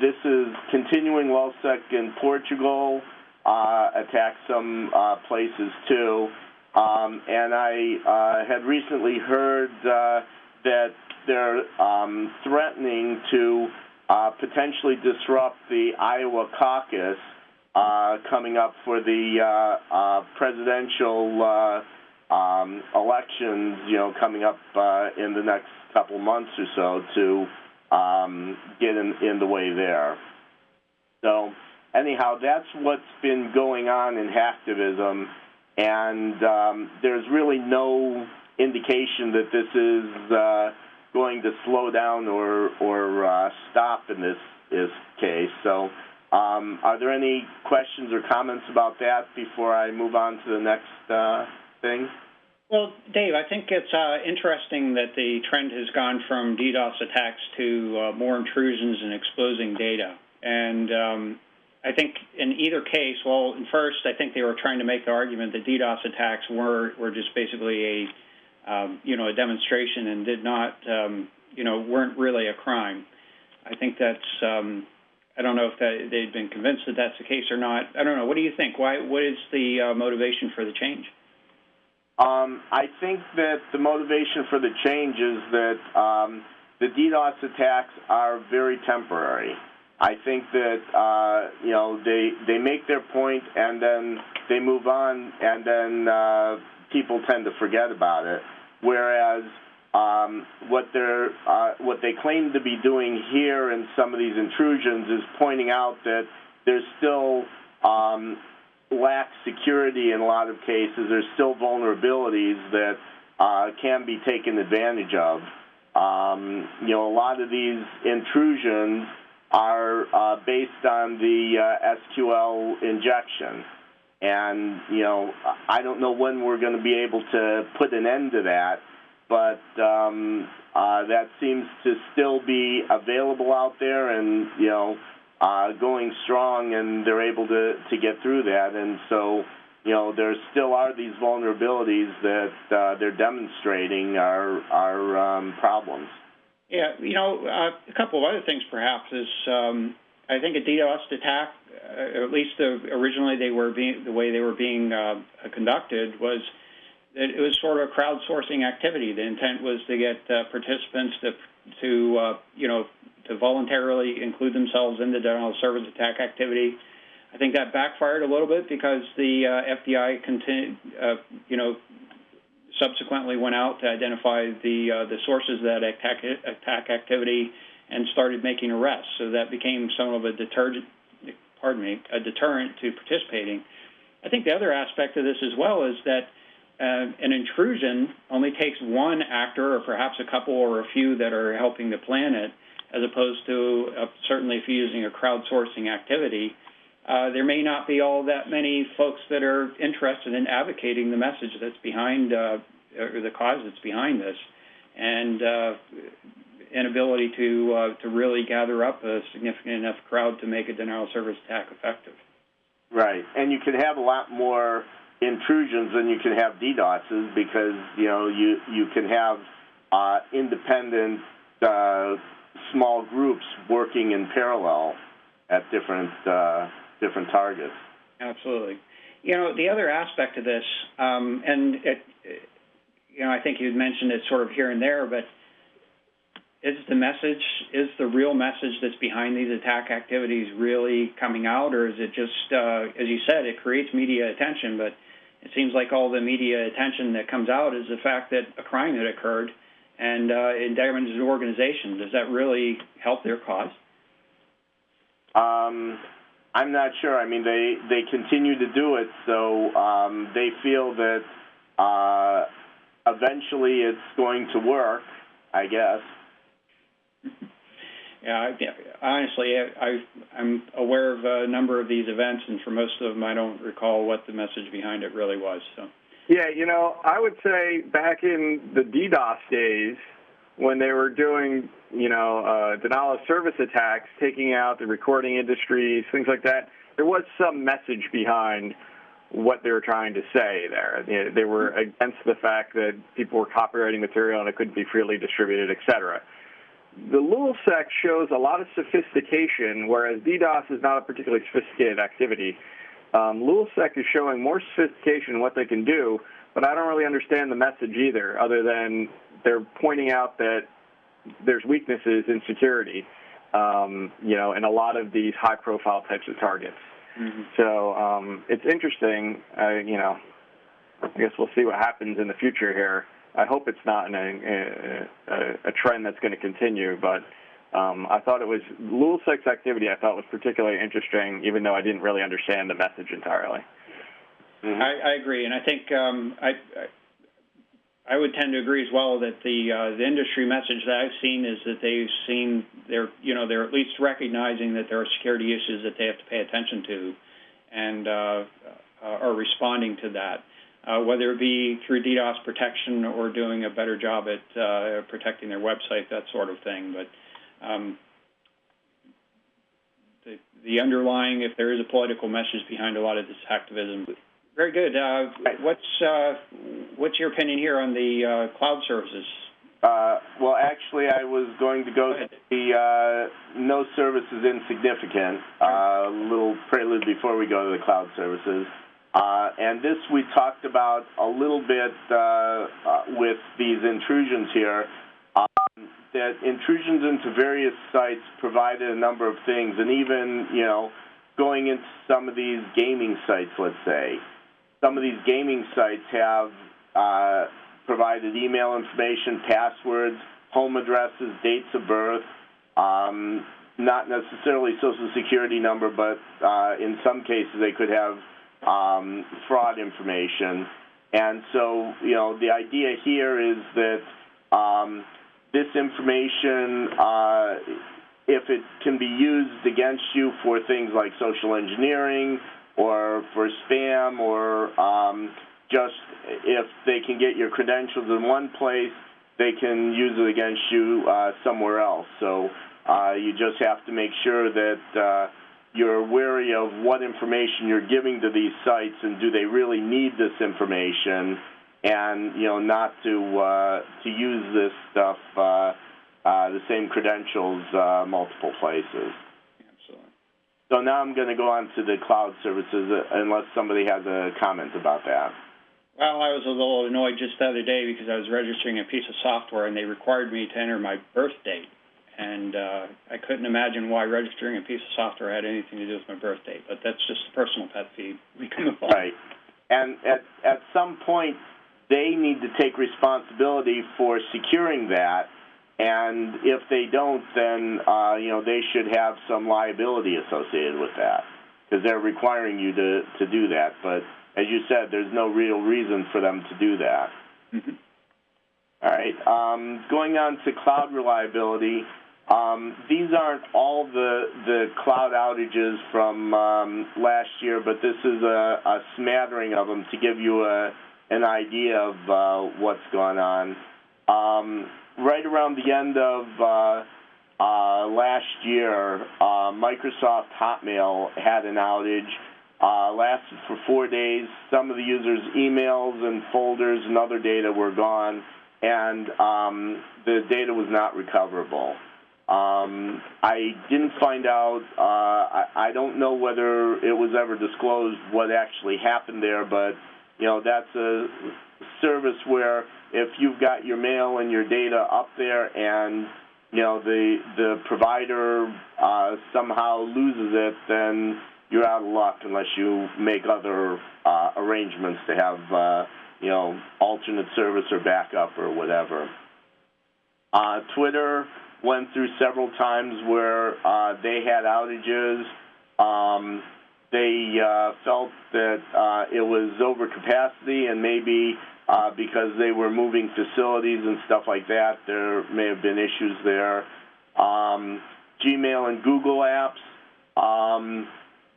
This is continuing. LulzSec in Portugal attacked some places too. And I had recently heard that they're threatening to potentially disrupt the Iowa caucus coming up for the presidential elections, coming up in the next couple months or so, to get in the way there. So anyhow, that's what's been going on in hacktivism, and there's really no indication that this is going to slow down or stop in this case. So are there any questions or comments about that before I move on to the next thing? Well, Dave, I think it's interesting that the trend has gone from DDoS attacks to more intrusions and exposing data. And I think in either case, well, first, I think they were trying to make the argument that DDoS attacks were just basically a demonstration and did not, weren't really a crime. I think that's, I don't know if they've been convinced that that's the case or not. I don't know. What do you think? What is the motivation for the change? I think that the motivation for the change is that the DDoS attacks are very temporary. I think that, they make their point and then they move on, and then people tend to forget about it. Whereas what they claim to be doing here in some of these intrusions is pointing out that there's still lack security in a lot of cases. There's still vulnerabilities that can be taken advantage of. A lot of these intrusions are based on the SQL injection. And, I don't know when we're going to be able to put an end to that, but that seems to still be available out there and, going strong, and they're able to get through that. And so, there still are these vulnerabilities that they're demonstrating are problems. Yeah, a couple of other things perhaps is I think a DDoS attack, at least originally the way they were being conducted was that it was sort of a crowdsourcing activity. The intent was to get participants to voluntarily include themselves in the denial of service attack activity. I think that backfired a little bit because the FBI subsequently went out to identify the sources of that attack activity and started making arrests. So that became some of a deterrent to participating. I think the other aspect of this as well is that an intrusion only takes one actor, or perhaps a couple or a few that are helping to plan it, as opposed to certainly if you're using a crowdsourcing activity. There may not be all that many folks that are interested in advocating the message that's behind, or the cause that's behind this, and inability to really gather up a significant enough crowd to make a denial of service attack effective. Right, and you can have a lot more intrusions than you can have DDoSes because you can have independent small groups working in parallel at different targets. Absolutely. The other aspect of this, and I think you mentioned it sort of here and there, but is the real message that's behind these attack activities really coming out, or is it just, as you said, it creates media attention, but it seems like all the media attention that comes out is the fact that a crime had occurred and it damages an organization. Does that really help their cause? I'm not sure. I mean, they continue to do it, so they feel that eventually it's going to work, I guess. Yeah, honestly, I'm aware of a number of these events, and for most of them, I don't recall what the message behind it really was. So. Yeah, I would say back in the DDoS days, when they were doing, denial of service attacks, taking out the recording industries, things like that, there was some message behind what they were trying to say there. They were against the fact that people were copywriting material and it couldn't be freely distributed, et cetera. The LULSEC shows a lot of sophistication, whereas DDoS is not a particularly sophisticated activity. LULSEC is showing more sophistication in what they can do, but I don't really understand the message either, other than they're pointing out that there's weaknesses in security, in a lot of these high-profile types of targets. Mm-hmm. So it's interesting. I guess we'll see what happens in the future here. I hope it's not a trend that's going to continue, but I thought it was LULSEC's activity I thought was particularly interesting, even though I didn't really understand the message entirely. Mm-hmm. I agree, and I think I would tend to agree as well that the industry message that I've seen is that they're at least recognizing that there are security issues that they have to pay attention to, and are responding to that. Whether it be through DDoS protection or doing a better job at protecting their website, that sort of thing. But the underlying, if there is a political message behind a lot of this hacktivism. Very good. What's your opinion here on the cloud services? Well, actually, I was going to go to the no services insignificant, a little prelude before we go to the cloud services. And this we talked about a little bit with these intrusions here, that intrusions into various sites provided a number of things, and even, going into some of these gaming sites, let's say. Some of these gaming sites have provided email information, passwords, home addresses, dates of birth, not necessarily Social Security number, but in some cases they could have fraud information. And so, the idea here is that this information, if it can be used against you for things like social engineering or for spam or just if they can get your credentials in one place, they can use it against you somewhere else. So you just have to make sure that you're wary of what information you're giving to these sites and do they really need this information, and not to use this stuff, the same credentials, multiple places. Absolutely. So now I'm going to go on to the cloud services, unless somebody has a comment about that. Well, I was a little annoyed just the other day because I was registering a piece of software and they required me to enter my birth date. And I couldn't imagine why registering a piece of software had anything to do with my birth date. But that's just a personal pet peeve. We can move on. Right. And at some point, they need to take responsibility for securing that. And if they don't, then they should have some liability associated with that because they're requiring you to do that. But as you said, there's no real reason for them to do that. Mm-hmm. All right. Going on to cloud reliability, these aren't all the cloud outages from last year, but this is a smattering of them to give you an idea of what's going on. Right around the end of last year, Microsoft Hotmail had an outage. Lasted for 4 days. Some of the users' emails and folders and other data were gone, and the data was not recoverable. I didn't find out, I don't know whether it was ever disclosed what actually happened there, but, that's a service where if you've got your mail and your data up there and, the provider somehow loses it, then you're out of luck unless you make other arrangements to have, alternate service or backup or whatever. Twitter went through several times where they had outages. They felt that it was overcapacity, and maybe because they were moving facilities and stuff like that, there may have been issues there. Gmail and Google apps.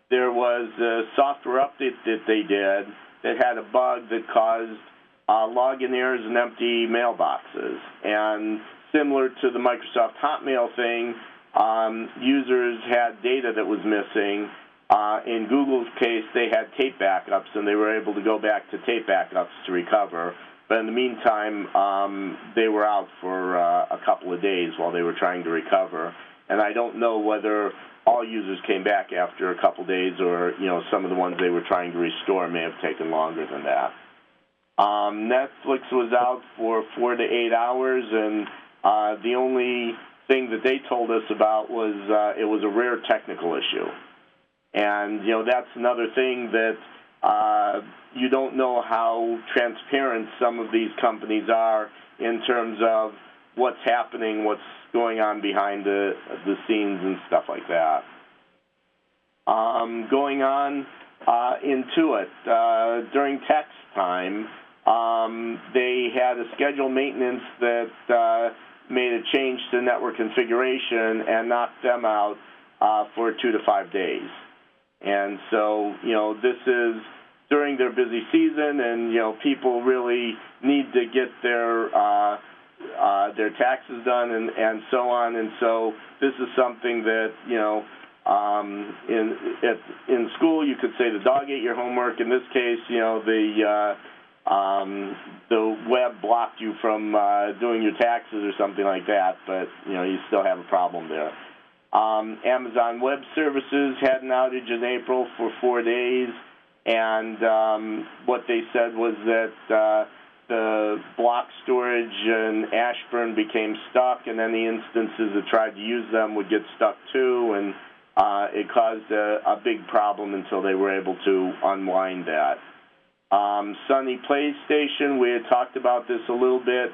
There was a software update that they did that had a bug that caused login errors and empty mailboxes. And similar to the Microsoft Hotmail thing, users had data that was missing. In Google's case, they had tape backups, and they were able to go back to tape backups to recover. But in the meantime, they were out for a couple of days while they were trying to recover. And I don't know whether all users came back after a couple days, or some of the ones they were trying to restore may have taken longer than that. Netflix was out for 4 to 8 hours, and the only thing that they told us about was it was a rare technical issue. And that's another thing that you don't know how transparent some of these companies are in terms of what's happening, what's going on behind the scenes and stuff like that. Going on into it, during tax time, they had a scheduled maintenance that made a change to network configuration and knocked them out for 2 to 5 days. And so, this is during their busy season, and, people really need to get their taxes done and so on. And so this is something that, in school you could say the dog ate your homework. In this case, the web blocked you from doing your taxes or something like that, but, you still have a problem there. Amazon Web Services had an outage in April for 4 days, and what they said was that the block storage and Ashburn became stuck, and any instances that tried to use them would get stuck too, and it caused a big problem until they were able to unwind that. Sunny PlayStation, we had talked about this a little bit.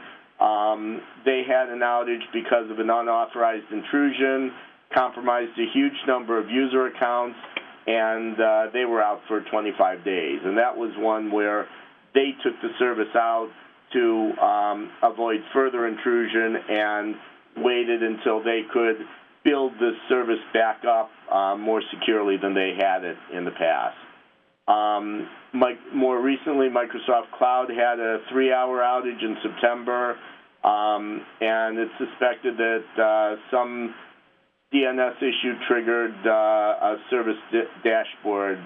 They had an outage because of an unauthorized intrusion, compromised a huge number of user accounts, and they were out for 25 days. And that was one where they took the service out to avoid further intrusion and waited until they could build the service back up more securely than they had it in the past. More recently, Microsoft Cloud had a 3-hour outage in September, and it's suspected that some DNS issue triggered a service dashboard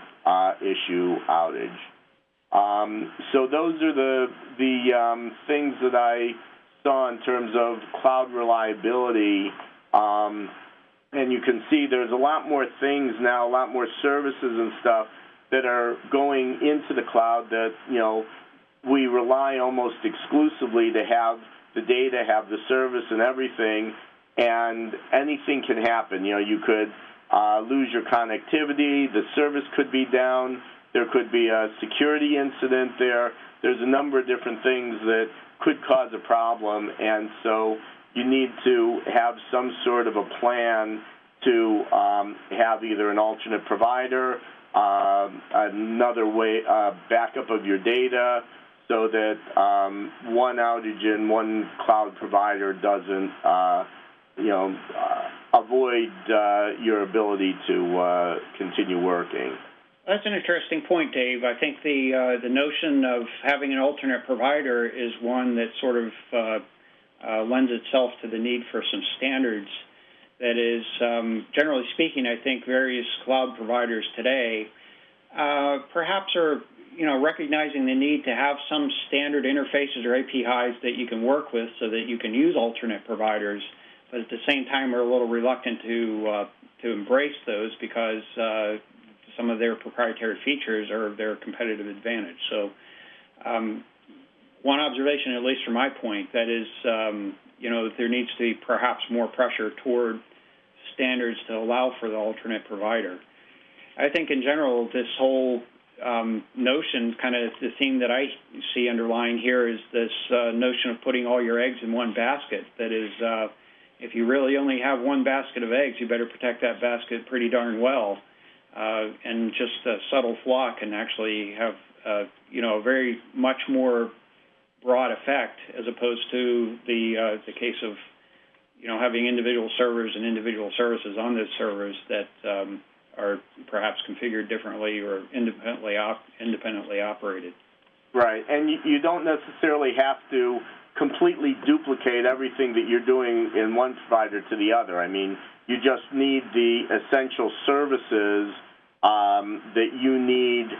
issue outage. So those are the things that I saw in terms of cloud reliability. And you can see there's a lot more things now, a lot more services and stuff that are going into the cloud that, we rely almost exclusively to have the data, have the service and everything, and anything can happen. You could lose your connectivity, the service could be down, there could be a security incident there. There's a number of different things that could cause a problem, and so you need to have some sort of a plan to have either an alternate provider, another way, backup of your data, so that one outage in one cloud provider doesn't, avoid your ability to continue working. That's an interesting point, Dave. I think the notion of having an alternate provider is one that sort of lends itself to the need for some standards. That is, generally speaking, I think various cloud providers today perhaps are, recognizing the need to have some standard interfaces or APIs that you can work with so that you can use alternate providers, but at the same time are a little reluctant to embrace those because some of their proprietary features are their competitive advantage. So one observation, at least from my point, that is, there needs to be perhaps more pressure toward standards to allow for the alternate provider. I think in general, this whole notion, kind of the theme that I see underlying here is this notion of putting all your eggs in one basket. That is, if you really only have one basket of eggs, you better protect that basket pretty darn well. And just a subtle flaw can actually have, a very much more broad effect as opposed to the case of, having individual servers and individual services on those servers that are perhaps configured differently or independently operated. Right, and you don't necessarily have to completely duplicate everything that you're doing in one provider to the other. I mean, you just need the essential services that you need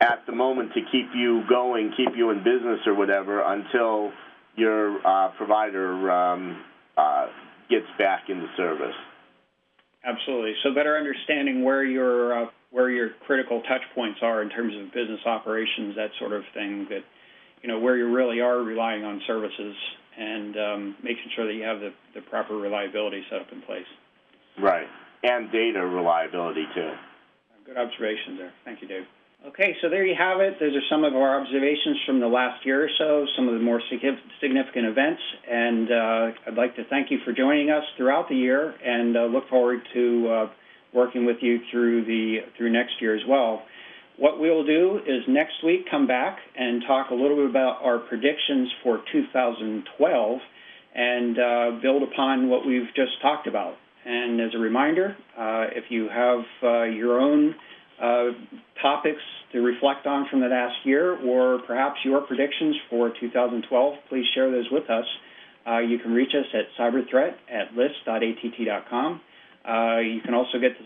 at the moment to keep you going, keep you in business or whatever until your provider gets back into service. Absolutely. So better understanding where your critical touch points are in terms of business operations, that sort of thing, that, where you really are relying on services and making sure that you have the proper reliability set up in place. Right. And data reliability, too. Good observations there. Thank you, Dave. Okay, so there you have it. Those are some of our observations from the last year or so, some of the more significant events, and I'd like to thank you for joining us throughout the year and look forward to working with you through next year as well. What we'll do is next week come back and talk a little bit about our predictions for 2012 and build upon what we've just talked about. And as a reminder, if you have your own topics to reflect on from the last year or perhaps your predictions for 2012, please share those with us. You can reach us at cyberthreat@list.att.com. You can also get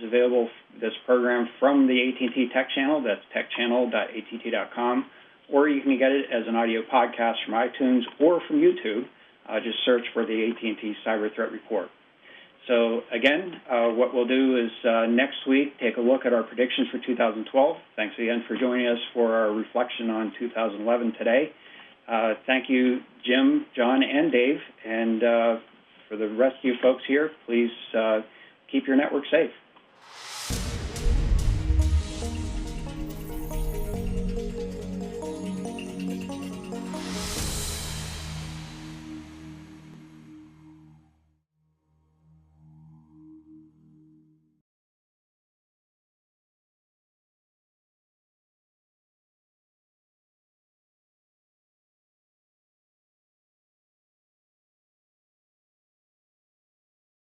this program from the AT&T Tech Channel. That's techchannel.att.com. Or you can get it as an audio podcast from iTunes or from YouTube. Just search for the AT&T Cyber Threat Report. So again, what we'll do is next week take a look at our predictions for 2012. Thanks again for joining us for our reflection on 2011 today. Thank you, Jim, John, and Dave. And for the rest of you folks here, please keep your network safe.